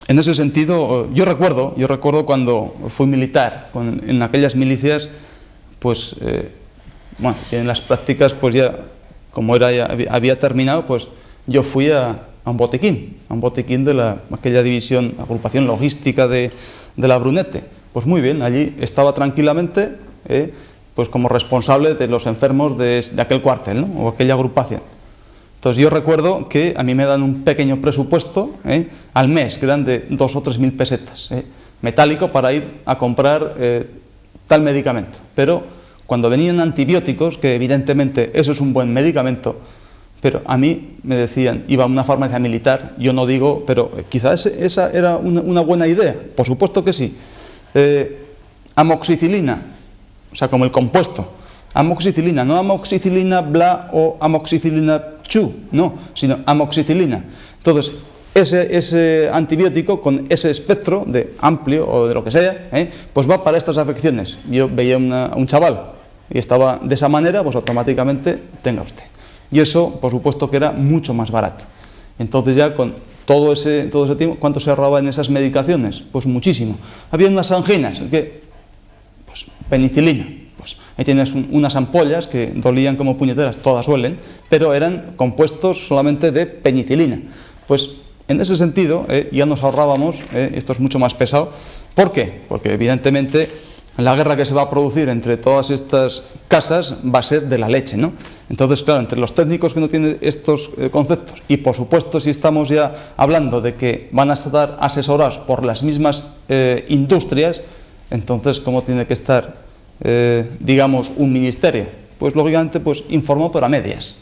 En ese sentido, yo recuerdo cuando fui militar, en aquellas milicias, pues, bueno, en las prácticas, pues ya, como había terminado, pues yo fui a un botiquín de aquella división, agrupación logística de la Brunete. Pues muy bien, allí estaba tranquilamente, pues como responsable de los enfermos de aquel cuartel, ¿no? O aquella agrupación. Entonces yo recuerdo que a mí me dan un pequeño presupuesto al mes, que eran de 2 o 3 mil pesetas, metálico, para ir a comprar tal medicamento. Pero cuando venían antibióticos, que evidentemente eso es un buen medicamento, pero a mí me decían, iba a una farmacia militar, yo no digo, pero quizás esa era una buena idea, por supuesto que sí. Amoxicilina, o sea, como el compuesto, amoxicilina, no amoxicilina bla o amoxicilina chu, no, sino amoxicilina. Entonces, ese antibiótico con ese espectro de amplio o de lo que sea, pues va para estas afecciones. Yo veía a un chaval y estaba de esa manera, pues automáticamente tenga usted. Y eso, por supuesto, que era mucho más barato. Entonces ya con todo ese tiempo, ¿cuánto se ahorraba en esas medicaciones? Pues muchísimo. Había unas anginas, pues penicilina. Pues ahí tienes unas ampollas que dolían como puñeteras, todas suelen, pero eran compuestos solamente de penicilina. Pues en ese sentido ya nos ahorrábamos, esto es mucho más pesado. ¿Por qué? Porque evidentemente la guerra que se va a producir entre todas estas casas va a ser de la leche, ¿no? Entonces, claro, entre los técnicos que no tienen estos conceptos y, por supuesto, si estamos ya hablando de que van a estar asesorados por las mismas industrias, entonces, ¿cómo tiene que estar, digamos, un ministerio? Pues, lógicamente, pues informó pero a medias,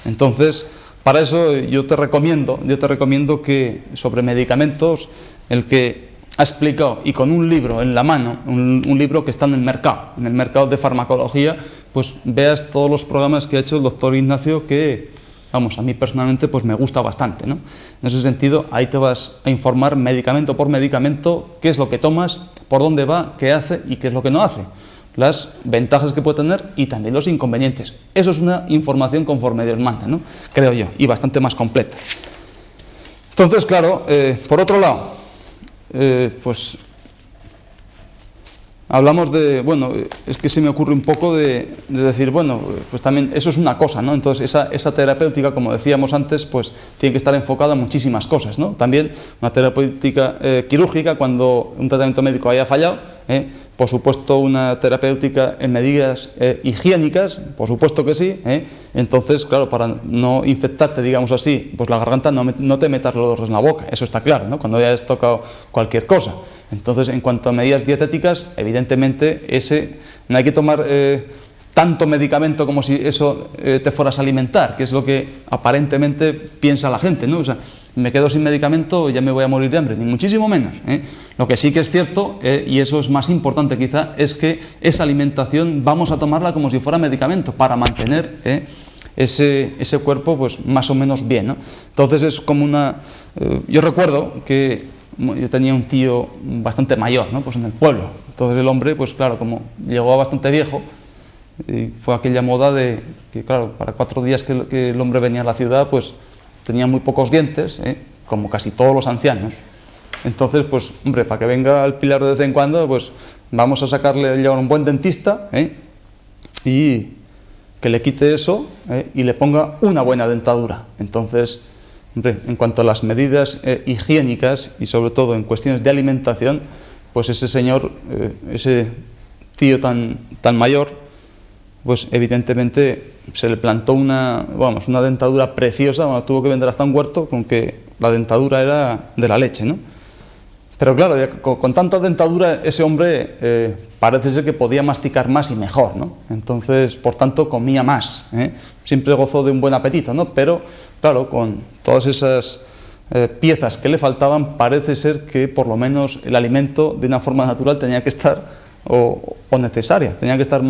Entonces, para eso yo te recomiendo que sobre medicamentos, el que ha explicado, y con un libro en la mano, un libro que está en el mercado de farmacología, pues veas todos los programas que ha hecho el doctor Ignacio, que, vamos, a mí personalmente pues me gusta bastante, ¿no? En ese sentido, ahí te vas a informar medicamento por medicamento, qué es lo que tomas, por dónde va, qué hace y qué es lo que no hace, las ventajas que puede tener y también los inconvenientes. Eso es una información conforme Dios manda, ¿no? Creo yo, y bastante más completa. Entonces, claro, por otro lado, pues hablamos de, bueno, es que se me ocurre un poco de decir, bueno, pues también eso es una cosa, ¿no? Entonces esa terapéutica, como decíamos antes, pues tiene que estar enfocada en muchísimas cosas, ¿no? También una terapéutica quirúrgica cuando un tratamiento médico haya fallado, por supuesto una terapéutica en medidas higiénicas, por supuesto que sí, entonces, claro, para no infectarte, digamos así, pues la garganta, no te metas los dedos en la boca, eso está claro, ¿no? Cuando hayas tocado cualquier cosa. Entonces, en cuanto a medidas dietéticas, evidentemente, no hay que tomar tanto medicamento como si eso te fueras a alimentar, que es lo que aparentemente piensa la gente, ¿no? O sea, me quedo sin medicamento, ya me voy a morir de hambre, ni muchísimo menos. Lo que sí que es cierto, y eso es más importante quizá, es que esa alimentación vamos a tomarla como si fuera medicamento, para mantener ese cuerpo pues más o menos bien, ¿no? Entonces es como yo recuerdo que yo tenía un tío bastante mayor, ¿no? Pues en el pueblo. Entonces el hombre, pues claro, como llegó bastante viejo, y fue aquella moda de que, claro, para 4 días que el hombre venía a la ciudad, pues tenía muy pocos dientes, como casi todos los ancianos. Entonces, pues, hombre, para que venga al Pilar de vez en cuando, pues vamos a llevar un buen dentista, y que le quite eso, y le ponga una buena dentadura. Entonces, hombre, en cuanto a las medidas higiénicas y sobre todo en cuestiones de alimentación, pues ese señor, ese tío tan mayor, pues evidentemente se le plantó una dentadura preciosa, tuvo que vender hasta un huerto con que la dentadura era de la leche, ¿no? Pero claro, con tanta dentadura ese hombre parece ser que podía masticar más y mejor, ¿no? Entonces, por tanto, comía más, siempre gozó de un buen apetito, ¿no? Pero, claro, con todas esas piezas que le faltaban, parece ser que por lo menos el alimento de una forma natural tenía que estar, o necesaria, tenía que estar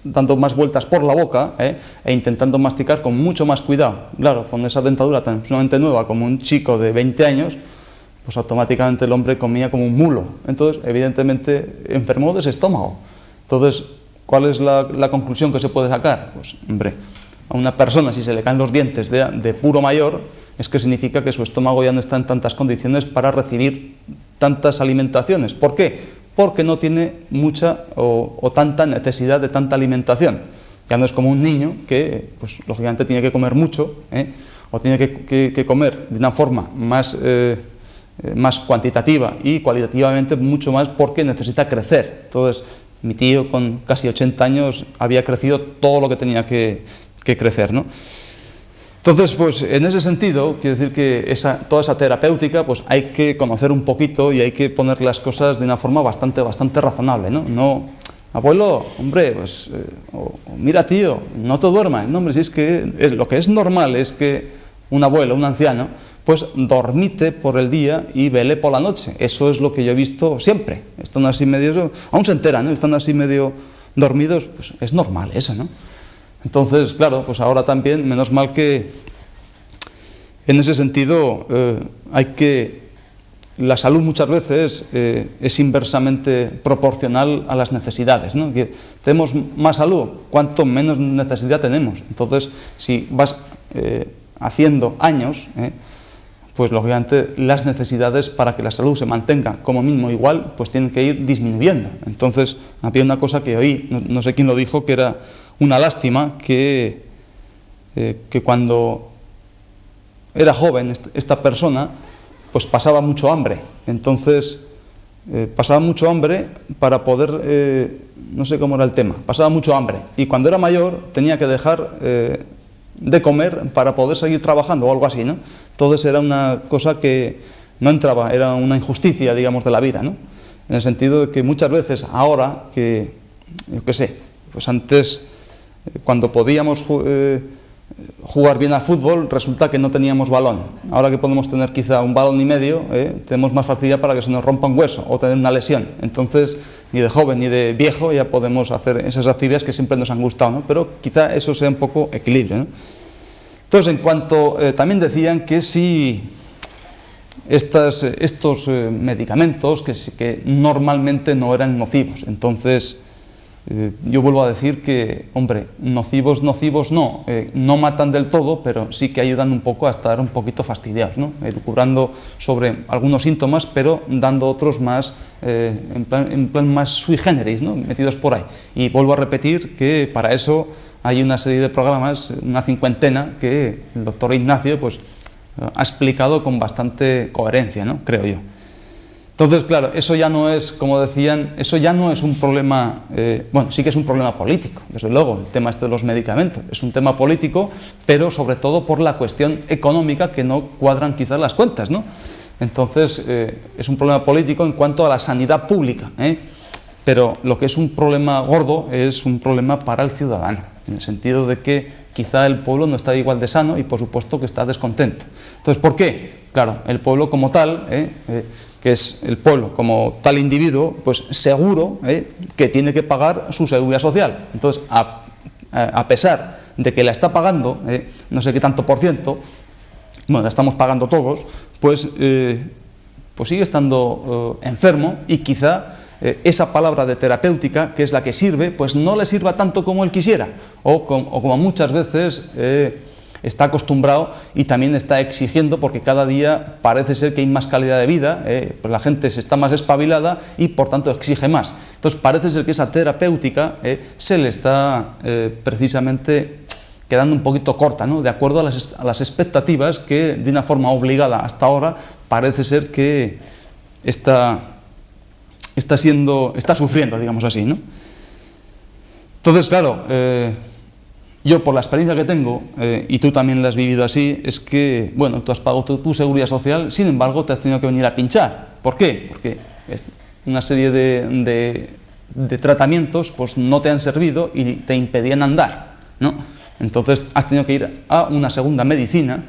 dando más vueltas por la boca, e intentando masticar con mucho más cuidado. Claro, con esa dentadura tan sumamente nueva como un chico de 20 años, pues automáticamente el hombre comía como un mulo. Entonces, evidentemente, enfermó de ese estómago. Entonces, ¿cuál es la conclusión que se puede sacar? Pues, hombre, a una persona, si se le caen los dientes de puro mayor, es que significa que su estómago ya no está en tantas condiciones para recibir tantas alimentaciones. ¿Por qué? Porque no tiene mucha o tanta necesidad de tanta alimentación. Ya no es como un niño que, pues, lógicamente tiene que comer mucho, o tiene que comer de una forma más cuantitativa y cualitativamente mucho más porque necesita crecer. Entonces, mi tío con casi 80 años había crecido todo lo que tenía que crecer, ¿no? Entonces, pues en ese sentido, quiero decir que toda esa terapéutica, pues hay que conocer un poquito y hay que poner las cosas de una forma bastante razonable, ¿no? No, abuelo, hombre, pues, mira tío, no te duermas, no, hombre, si es que lo que es normal es que un abuelo, un anciano, pues dormite por el día y vele por la noche. Eso es lo que yo he visto siempre. Están así medio, aún se enteran, ¿no? Están así medio dormidos, pues es normal eso, ¿no? Entonces, claro, pues ahora también, menos mal que en ese sentido la salud muchas veces es inversamente proporcional a las necesidades, ¿no? Que tenemos más salud, cuanto menos necesidad tenemos. Entonces, si vas haciendo años, pues lógicamente las necesidades para que la salud se mantenga como mínimo igual, pues tienen que ir disminuyendo. Entonces, había una cosa que oí, no sé quién lo dijo, que era una lástima que cuando era joven esta persona, pues pasaba mucho hambre. Entonces, pasaba mucho hambre para poder, no sé cómo era el tema, pasaba mucho hambre. Y cuando era mayor tenía que dejar de comer para poder seguir trabajando o algo así, ¿no? Entonces era una cosa que no entraba, era una injusticia, digamos, de la vida, ¿no? En el sentido de que muchas veces ahora que, yo qué sé, pues antes cuando podíamos jugar bien al fútbol, resulta que no teníamos balón. Ahora que podemos tener quizá un balón y medio, tenemos más facilidad para que se nos rompa un hueso o tener una lesión. Entonces, ni de joven ni de viejo ya podemos hacer esas actividades que siempre nos han gustado, ¿no? Pero quizá eso sea un poco equilibrio, ¿no? Entonces, en cuanto, también decían que si estos medicamentos que normalmente no eran nocivos, entonces yo vuelvo a decir que, hombre, nocivos no, no matan del todo, pero sí que ayudan un poco a estar un poquito fastidiados, ¿no? Curando sobre algunos síntomas, pero dando otros más, en plan más sui generis, ¿no? Metidos por ahí. Y vuelvo a repetir que para eso hay una serie de programas, una cincuentena, que el doctor Ignacio pues, ha explicado con bastante coherencia, ¿no? Creo yo. Entonces, claro, eso ya no es, como decían, eso ya no es un problema, bueno, sí que es un problema político, desde luego, el tema este de los medicamentos, es un tema político, pero sobre todo por la cuestión económica que no cuadran quizás las cuentas, ¿no? Entonces, es un problema político en cuanto a la sanidad pública, pero lo que es un problema gordo es un problema para el ciudadano, en el sentido de que quizá el pueblo no está igual de sano y por supuesto que está descontento. Entonces, ¿por qué? Claro, el pueblo como tal, que es el pueblo como tal individuo, pues seguro que tiene que pagar su seguridad social. Entonces, a pesar de que la está pagando, no sé qué tanto por ciento, bueno, la estamos pagando todos, pues sigue estando enfermo y quizá esa palabra de terapéutica, que es la que sirve, pues no le sirva tanto como él quisiera, o como muchas veces está acostumbrado y también está exigiendo, porque cada día parece ser que hay más calidad de vida, pues la gente se está más espabilada y por tanto exige más. Entonces parece ser que esa terapéutica se le está precisamente quedando un poquito corta, ¿no? De acuerdo a las expectativas que de una forma obligada hasta ahora parece ser que está sufriendo, digamos así, ¿no? Entonces, claro, yo por la experiencia que tengo, y tú también la has vivido así, es que, bueno, tú has pagado tu seguridad social, sin embargo te has tenido que venir a pinchar. ¿Por qué? Porque una serie de tratamientos pues no te han servido y te impedían andar, ¿no? Entonces has tenido que ir a una segunda medicina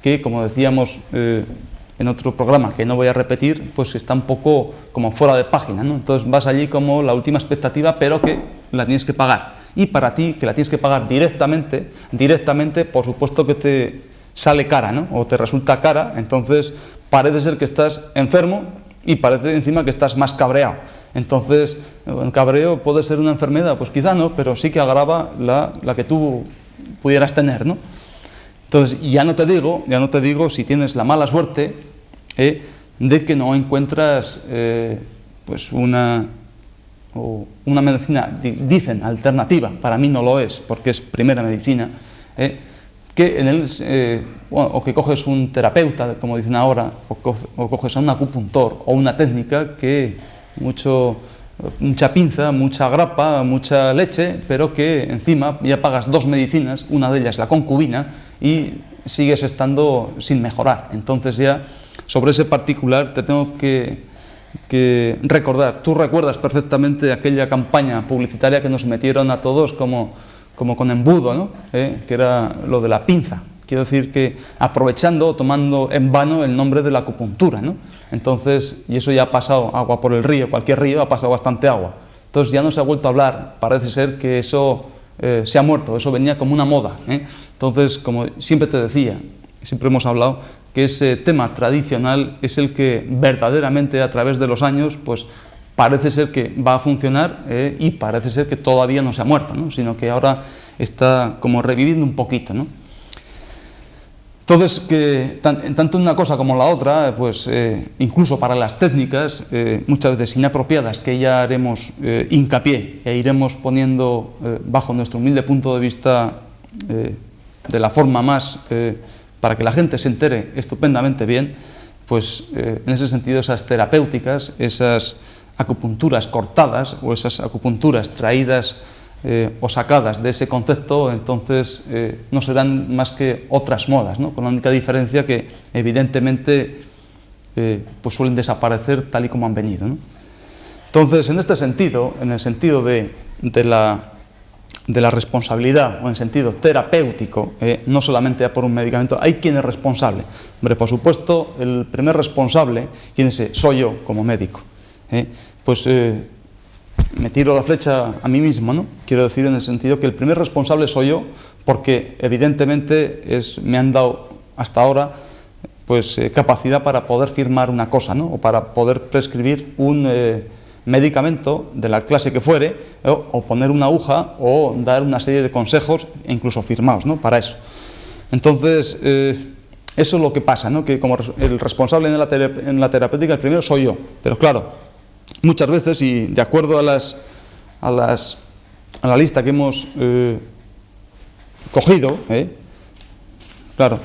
que, como decíamos en otro programa que no voy a repetir, pues está un poco como fuera de página, ¿no? Entonces vas allí como la última expectativa, pero que la tienes que pagar. Y para ti, que la tienes que pagar directamente, por supuesto que te sale cara, ¿no? O te resulta cara, entonces parece ser que estás enfermo y parece encima que estás más cabreado. Entonces, el cabreo puede ser una enfermedad, pues quizá no, pero sí que agrava la que tú pudieras tener, ¿no? Entonces, ya no te digo si tienes la mala suerte de que no encuentras pues una medicina, dicen, alternativa, para mí no lo es, porque es primera medicina, que en él, o que coges un terapeuta, como dicen ahora, o coges a un acupuntor o una técnica que mucha pinza, mucha grapa, mucha leche, pero que encima ya pagas dos medicinas, una de ellas la concubina, y sigues estando sin mejorar. Entonces ya sobre ese particular te tengo que recordar. Tú recuerdas perfectamente aquella campaña publicitaria que nos metieron a todos como con embudo, ¿no? Que era lo de la pinza. Quiero decir que aprovechando o tomando en vano el nombre de la acupuntura, ¿no? Entonces, y eso ya ha pasado agua por el río, cualquier río ha pasado bastante agua. Entonces ya no se ha vuelto a hablar, parece ser que eso se ha muerto, eso venía como una moda. Entonces, como siempre te decía, siempre hemos hablado, que ese tema tradicional es el que verdaderamente a través de los años, pues parece ser que va a funcionar y parece ser que todavía no se ha muerto, ¿no? Sino que ahora está como reviviendo un poquito, ¿no? Entonces, que tanto una cosa como la otra, pues incluso para las técnicas, muchas veces inapropiadas, que ya haremos hincapié e iremos poniendo bajo nuestro humilde punto de vista de la forma más, para que la gente se entere estupendamente bien, pues en ese sentido esas terapéuticas, esas acupunturas cortadas o esas acupunturas traídas o sacadas de ese concepto, entonces no serán más que otras modas, ¿no? Con la única diferencia que evidentemente pues suelen desaparecer tal y como han venido, ¿no? Entonces, en este sentido, en el sentido de la responsabilidad o en sentido terapéutico, no solamente por un medicamento, hay quien es responsable. Hombre, por supuesto, el primer responsable, ¿quién es? Soy yo como médico. Pues me tiro la flecha a mí mismo, ¿no? Quiero decir en el sentido que el primer responsable soy yo, porque evidentemente me han dado hasta ahora pues capacidad para poder firmar una cosa, ¿no? O para poder prescribir un medicamento de la clase que fuere, o poner una aguja o dar una serie de consejos, incluso firmados, ¿no? Para eso. Entonces, eso es lo que pasa, ¿no? Que como el responsable en la terapéutica, el primero soy yo, pero claro, muchas veces, y de acuerdo a la lista que hemos cogido, claro,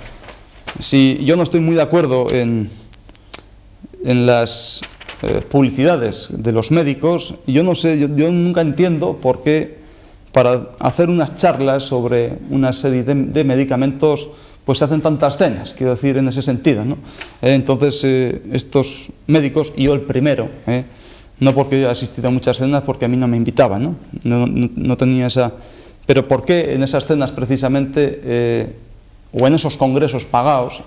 si yo no estoy muy de acuerdo en las publicidades de los médicos, yo no sé, yo nunca entiendo por qué para hacer unas charlas sobre una serie de medicamentos pues se hacen tantas cenas, quiero decir, en ese sentido, ¿no? Entonces estos médicos, y yo el primero, no porque yo he asistido a muchas cenas, porque a mí no me invitaban, ¿no? No tenía esa... Pero ¿por qué en esas cenas precisamente, o en esos congresos pagados,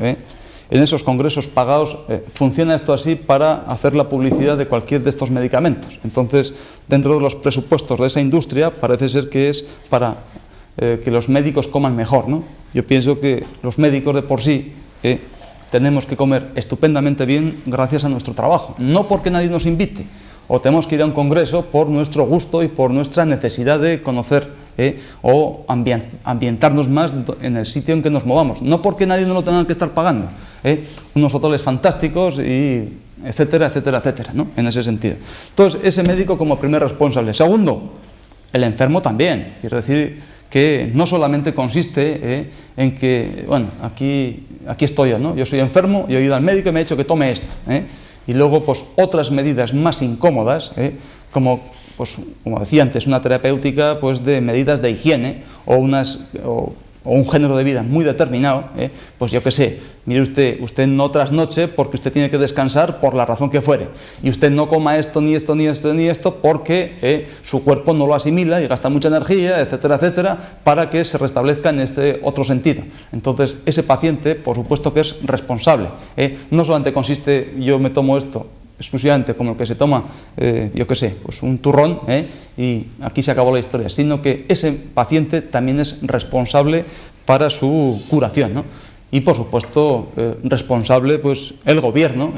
funciona esto así para hacer la publicidad de cualquier de estos medicamentos? Entonces, dentro de los presupuestos de esa industria, parece ser que es para que los médicos coman mejor, ¿no? Yo pienso que los médicos de por sí tenemos que comer estupendamente bien gracias a nuestro trabajo, no porque nadie nos invite, o tenemos que ir a un congreso por nuestro gusto y por nuestra necesidad de conocer o ambientarnos más en el sitio en que nos movamos, no porque nadie nos lo tenga que estar pagando, unos hoteles fantásticos y etcétera, etcétera, etcétera, ¿no? En ese sentido. Entonces, ese médico como primer responsable. Segundo, el enfermo también. Quiero decir que no solamente consiste en que, bueno, aquí estoy yo, ¿no? Yo soy enfermo, yo he ido al médico y me ha dicho que tome esto, y luego pues otras medidas más incómodas, como decía antes, una terapéutica pues de medidas de higiene o un género de vida muy determinado, pues yo qué sé, mire usted no trasnoche porque usted tiene que descansar por la razón que fuere, y usted no coma esto, ni esto, ni esto, ni esto, porque su cuerpo no lo asimila y gasta mucha energía, etcétera, etcétera, para que se restablezca en este otro sentido. Entonces, ese paciente, por supuesto que es responsable, no solamente consiste, yo me tomo esto exclusivamente como el que se toma, yo qué sé, pues un turrón, y aquí se acabó la historia, sino que ese paciente también es responsable para su curación, ¿no? Y por supuesto responsable pues el gobierno,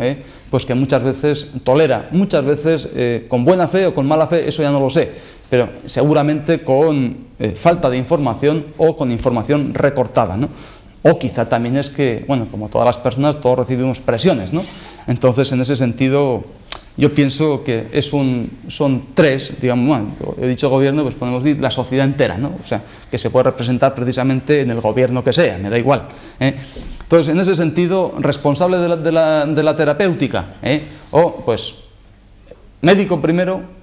pues que muchas veces tolera, muchas veces con buena fe o con mala fe, eso ya no lo sé, pero seguramente con falta de información o con información recortada, ¿no? O quizá también es que, bueno, como todas las personas, todos recibimos presiones, ¿no? Entonces, en ese sentido, yo pienso que son tres, digamos, bueno, he dicho gobierno, pues podemos decir la sociedad entera, ¿no? O sea, que se puede representar precisamente en el gobierno que sea, me da igual, ¿eh? Entonces, en ese sentido, responsable de la terapéutica, o pues médico primero,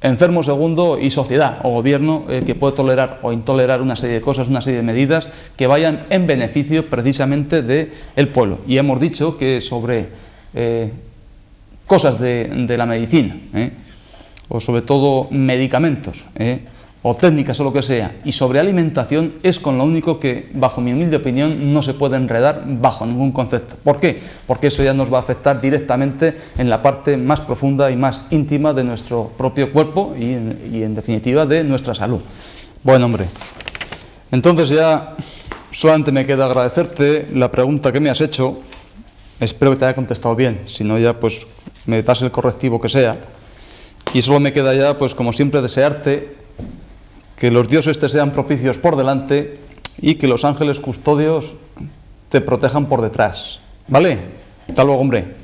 enfermo segundo y sociedad o gobierno que puede tolerar o intolerar una serie de cosas, una serie de medidas que vayan en beneficio precisamente del pueblo. Y hemos dicho que sobre cosas de la medicina, o sobre todo medicamentos, o técnicas o lo que sea, y sobre alimentación es con lo único que, bajo mi humilde opinión, no se puede enredar bajo ningún concepto. ¿Por qué? Porque eso ya nos va a afectar directamente en la parte más profunda y más íntima de nuestro propio cuerpo y en definitiva de nuestra salud. Bueno, hombre, entonces ya solamente me queda agradecerte la pregunta que me has hecho. Espero que te haya contestado bien, si no ya pues me das el correctivo que sea. Y solo me queda ya, pues como siempre, desearte que los dioses te sean propicios por delante y que los ángeles custodios te protejan por detrás. ¿Vale? Hasta luego, hombre.